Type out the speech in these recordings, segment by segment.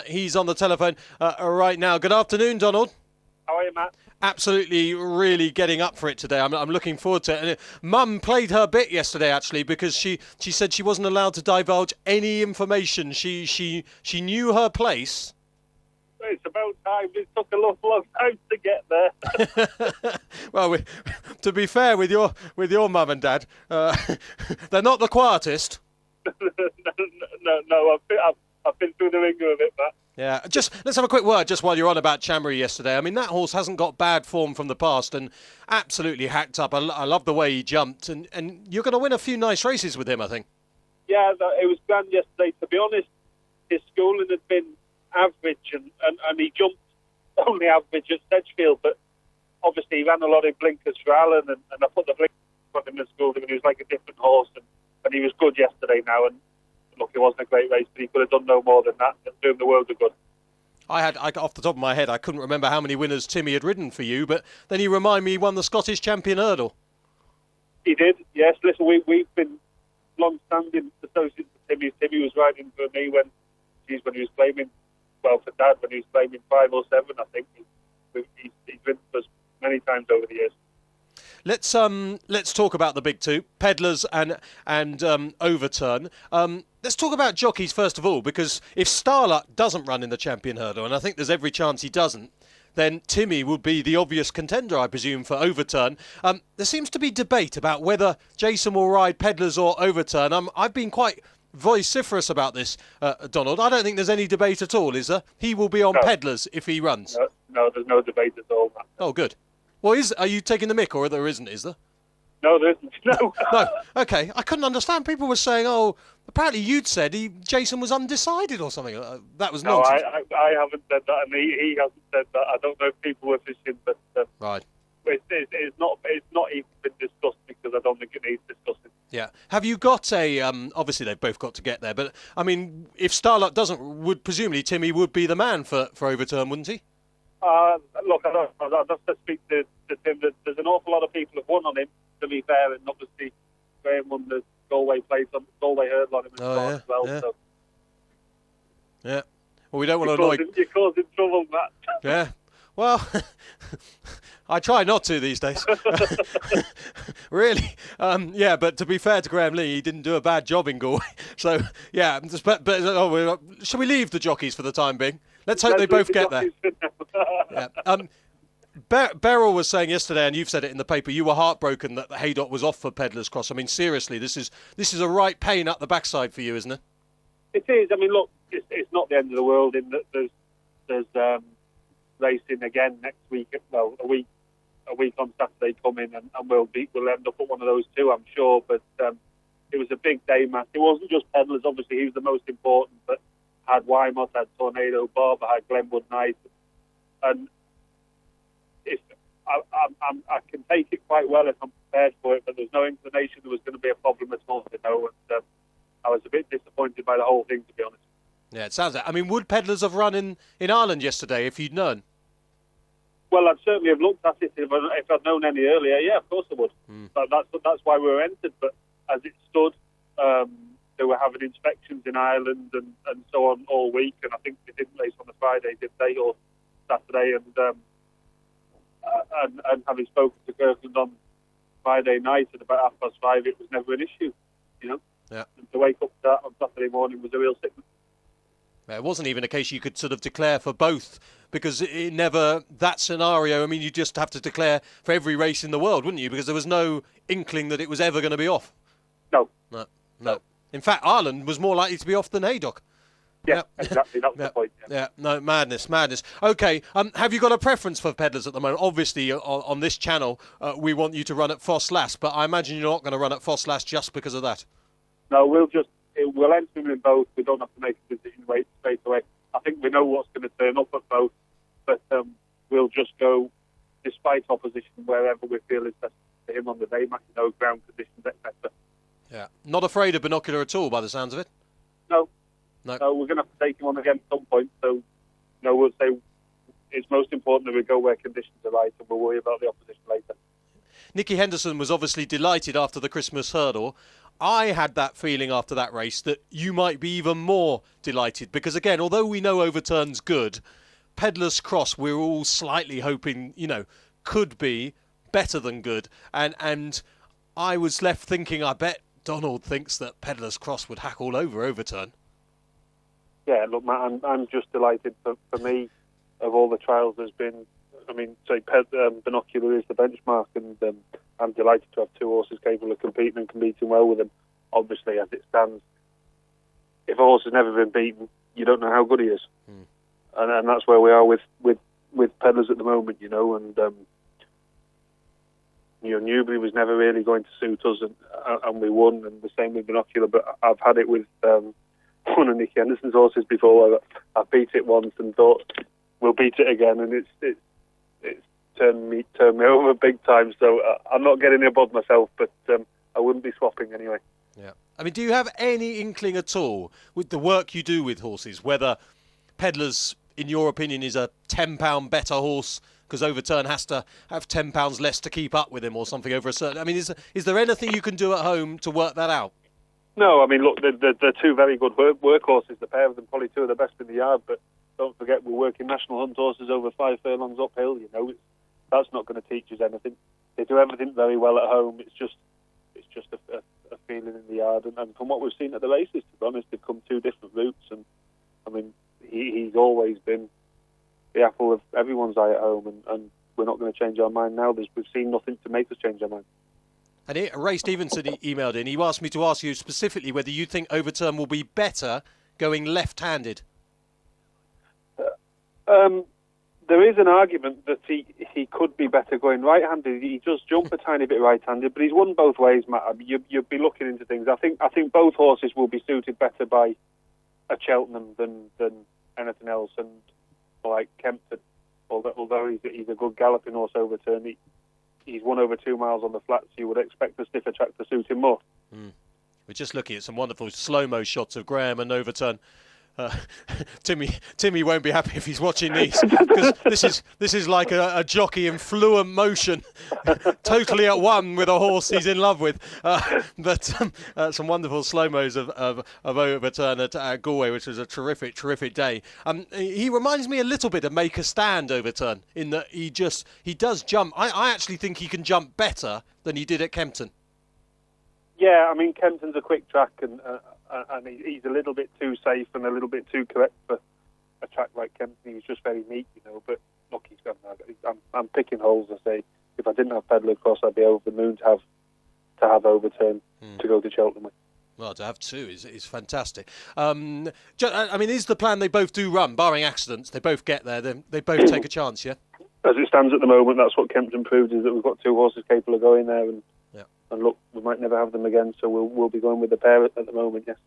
He's on the telephone right now. Good afternoon, Donald. How are you, Matt? Absolutely, really getting up for it today. I'm looking forward to it. And Mum played her bit yesterday, actually, because she said she wasn't allowed to divulge any information. She knew her place. It's about time. It took a long time to get there. Well, to be fair with your mum and dad, they're not the quietest. No. I've been through the ringer of it, Matt. Yeah, let's have a quick word just while you're on about Chambery yesterday. I mean, that horse hasn't got bad form from the past and absolutely hacked up. I love the way he jumped, and you're going to win a few nice races with him, I think. Yeah, it was grand yesterday. To be honest, his schooling had been average, and he jumped only average at Sedgefield, but obviously he ran a lot in blinkers for Alan, and I put the blinkers on him in school, and he was like a different horse, and he was good yesterday now, and look, it wasn't a great race, but he could have done no more than that and doing the world of good. I off the top of my head, I couldn't remember how many winners Timmy had ridden for you, but then he reminded me he won the Scottish Champion Hurdle. He did, yes. Listen, we've been long-standing associates with Timmy. Timmy was riding for me when he was claiming, well, for Dad, when he was claiming 5 or 7, I think. He's ridden for us many times over the years. Let's talk about the big two, Peddlers and Overturn. Let's talk about jockeys first of all, because if Starluck doesn't run in the Champion Hurdle, and I think there's every chance he doesn't, then Timmy would be the obvious contender, I presume, for Overturn. There seems to be debate about whether Jason will ride Peddlers or Overturn. I've been quite vociferous about this, Donald. I don't think there's any debate at all, is there? He will be on Peddlers if he runs. No, there's no debate at all, Matt. Oh, good. Well, are you taking the mick, or there isn't, is there? No, there isn't. No. No. Okay. I couldn't understand. People were saying, oh, apparently you'd said Jason was undecided or something. That was nonsense. No, I haven't said that, and he hasn't said that. I don't know if people were fishing, but right. It's not even been discussed, because I don't think it needs discussing. Yeah. Have you got a? Obviously, they've both got to get there, but I mean, if Starluck doesn't, would presumably Timmy would be the man for Overturn, wouldn't he? Look, I'd have to speak to Tim. There's an awful lot of people who've won on him, to be fair, and obviously Graham won the Galway place on the Galway Hurdle on him as well. Yeah. So. Yeah. Well, we don't want to annoy. You're causing trouble, Matt. Yeah. Well, I try not to these days. Really. Yeah, but to be fair to Graham Lee, he didn't do a bad job in Galway. So, yeah. But shall we leave the jockeys for the time being? Let's hope they both get there. Yeah. Beryl was saying yesterday, and you've said it in the paper, you were heartbroken that the Haydock was off for Peddlers Cross. I mean, seriously, this is a right pain up the backside for you, isn't it? It is. I mean, look, it's not the end of the world in that there's racing again next week. Well, a week on Saturday coming, and we'll end up at one of those two, I'm sure. But it was a big day, Matt. It wasn't just Peddlers. Obviously, he was the most important, but had Weymouth, had Tornado Bob, had Glenwood Knight, and I can take it quite well if I'm prepared for it. But there's no inclination there was going to be a problem at all, you know. And I was a bit disappointed by the whole thing, to be honest. Yeah, it sounds like. I mean, would Peddlers have run in Ireland yesterday if you'd known? Well, I'd certainly have looked at it if I'd known any earlier. Yeah, of course I would. But that's why we were entered. But as it stood, they were having inspections in Ireland and so on all week. And I think they didn't race on the Friday, did they, or Saturday? And having spoken to Kirkland on Friday night at about 5:30, it was never an issue, you know. Yeah. And to wake up to that on Saturday morning was a real sickness. It wasn't even a case you could sort of declare for both, because it never, that scenario, I mean, you just have to declare for every race in the world, wouldn't you? Because there was no inkling that it was ever going to be off. No. In fact, Ireland was more likely to be off than Haydock. Yeah, exactly. That was the point. Yeah, no, madness. Okay, have you got a preference for Peddlers at the moment? Obviously, on this channel, we want you to run at Foss Lass, but I imagine you're not going to run at Foss Lass just because of that. No, we'll enter them in both. We don't have to make a decision straight away. I think we know what's going to turn up at both, but we'll just go despite opposition wherever we feel is best for him on the day, ground conditions, etc. Yeah, not afraid of Binocular at all by the sounds of it? No, we're going to have to take him on again at some point, so we'll say it's most important that we go where conditions are right, and we'll worry about the opposition later. Nicky Henderson was obviously delighted after the Christmas hurdle. I had that feeling after that race that you might be even more delighted because, again, although we know Overturn's good, Peddlers Cross we're all slightly hoping, could be better than good. And I was left thinking, I bet Donald thinks that Peddlers Cross would hack all over Overturn. Yeah, look, Matt, I'm just delighted. For me, of all the trials there's been, Binocular is the benchmark, and I'm delighted to have two horses capable of competing and competing well with him. Obviously, as it stands, if a horse has never been beaten, you don't know how good he is. And that's where we are with Peddlers at the moment, and Newbury was never really going to suit us, and we won, and the same with Binocular. But I've had it with one of Nicky Henderson's horses before, where I've beat it once and thought we'll beat it again, and it's turned me over big time. So I'm not getting above myself, but I wouldn't be swapping anyway. Yeah, I mean, do you have any inkling at all with the work you do with horses whether Peddlers, in your opinion, is a £10 better horse because Overturn has to have £10 less to keep up with him or something over a certain... I mean, is there anything you can do at home to work that out? No, I mean, look, they're two very good workhorses, the pair of them, probably two of the best in the yard, but don't forget we're working national hunt horses over 5 furlongs uphill, That's not going to teach us anything. They do everything very well at home. It's just a feeling in the yard. And from what we've seen at the races, to be honest, they've come two different routes. And, I mean, he's always been the apple of everyone's eye at home, and we're not going to change our mind now. We've seen nothing to make us change our mind. And Ray Stevenson emailed in. He asked me to ask you specifically whether you think Overturn will be better going left-handed. There is an argument that he could be better going right-handed. He does jump a tiny bit right-handed, but he's won both ways, Matt. You'd be looking into things. I think both horses will be suited better by a Cheltenham than anything else. And like Kempton, although he's a good galloping horse, Overturn, he's won over 2 miles on the flats. You would expect a stiffer track to suit him more. We're just looking at some wonderful slow-mo shots of Graham and Overturn. Timmy won't be happy if he's watching these because this is like a jockey in fluent motion, totally at one with a horse he's in love with. But some wonderful slow-mos of Overturn at Galway, which was a terrific day. He reminds me a little bit of Make a Stand Overturn in that he does jump. I actually think he can jump better than he did at Kempton. Yeah, I mean, Kempton's a quick track, and he's a little bit too safe and a little bit too correct for a track like Kempton. He's just very neat, But look, he's gone. I'm picking holes. I say, if I didn't have Peddler Cross, I'd be over the moon to have Overturn to go to Cheltenham with. Well, to have two is fantastic. I mean, is the plan they both do run, barring accidents? They both get there. They both take a chance, yeah. As it stands at the moment, that's what Kempton proved, is that we've got two horses capable of going there, and look, we might never have them again, so we'll be going with the pair at the moment, yes.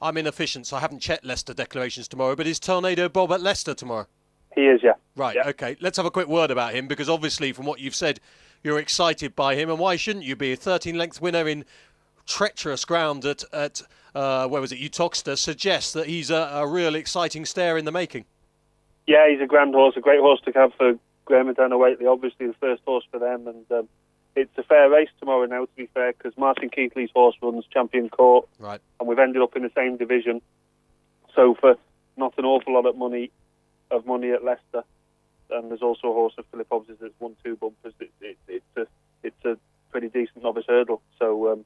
I'm inefficient, so I haven't checked Leicester declarations tomorrow, but is Tornado Bob at Leicester tomorrow? He is, yeah. Right, yeah. OK. Let's have a quick word about him, because obviously from what you've said, you're excited by him, and why shouldn't you be? A 13-length winner in treacherous ground at where was it, Utoxeter, suggests that he's a real exciting stare in the making. Yeah, he's a grand horse, a great horse to have for Graham and Dana Whately, obviously the first horse for them, and it's a fair race tomorrow now, to be fair, because Martin Keithley's horse runs Champion Court, right, and we've ended up in the same division. So for not an awful lot of money at Leicester, and there's also a horse of Philip Hobbs's that's won 2 bumpers. It's a pretty decent novice hurdle. So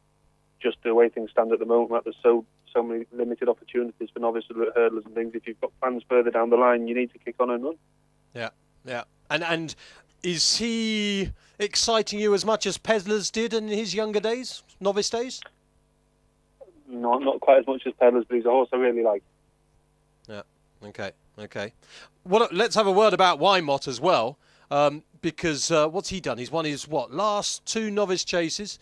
just the way things stand at the moment, there's so many limited opportunities for novice hurdlers and things. If you've got plans further down the line, you need to kick on and run. Yeah. And is he exciting you as much as Peddlers did in his younger days, novice days? Not quite as much as Peddlers, but he's a horse I really like. Yeah, okay. Well, let's have a word about Wymott as well, because what's he done? He's won his, last 2 novice chases.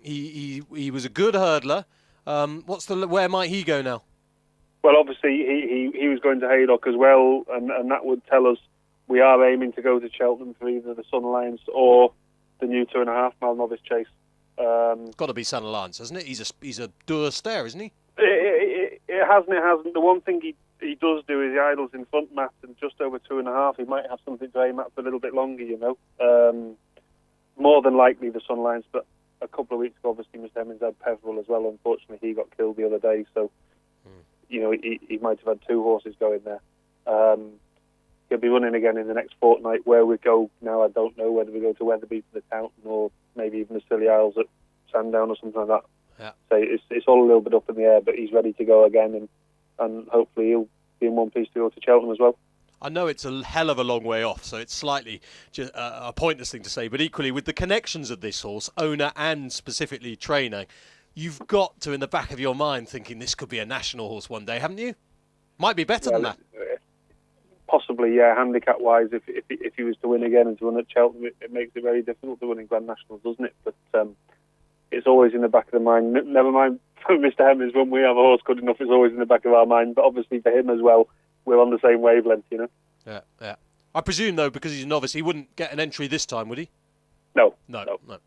He was a good hurdler. Where might he go now? Well, obviously, he was going to Haydock as well, and that would tell us we are aiming to go to Cheltenham for either the Sun Alliance or the new 2.5 mile novice chase. Got to be Sun Alliance, hasn't it? He's a dour stare, isn't he? It hasn't. The one thing he does do is he idles in front, Matt, and just over 2.5. He might have something to aim at for a little bit longer, More than likely the Sun Alliance, but a couple of weeks ago, obviously, Mr. Hemmings had Peveril as well. Unfortunately, he got killed the other day, so he might have had two horses going there. He'll be running again in the next fortnight. Where we go now, I don't know. Whether we go to Weatherby for the Taunton or maybe even the Scilly Isles at Sandown or something like that. Yeah. So it's all a little bit up in the air, but he's ready to go again, and hopefully he'll be in one piece to go to Cheltenham as well. I know it's a hell of a long way off, so it's slightly just a pointless thing to say, but equally with the connections of this horse, owner and specifically trainer, you've got to, in the back of your mind, thinking this could be a national horse one day, haven't you? Might be better than that. Possibly, yeah, handicap-wise, if he was to win again and to run at Cheltenham, it makes it very difficult to win in Grand Nationals, doesn't it? But it's always in the back of the mind. Never mind for Mr. Hemmings, when we have a horse good enough, it's always in the back of our mind. But obviously for him as well, we're on the same wavelength, Yeah. I presume, though, because he's a novice, he wouldn't get an entry this time, would he? No.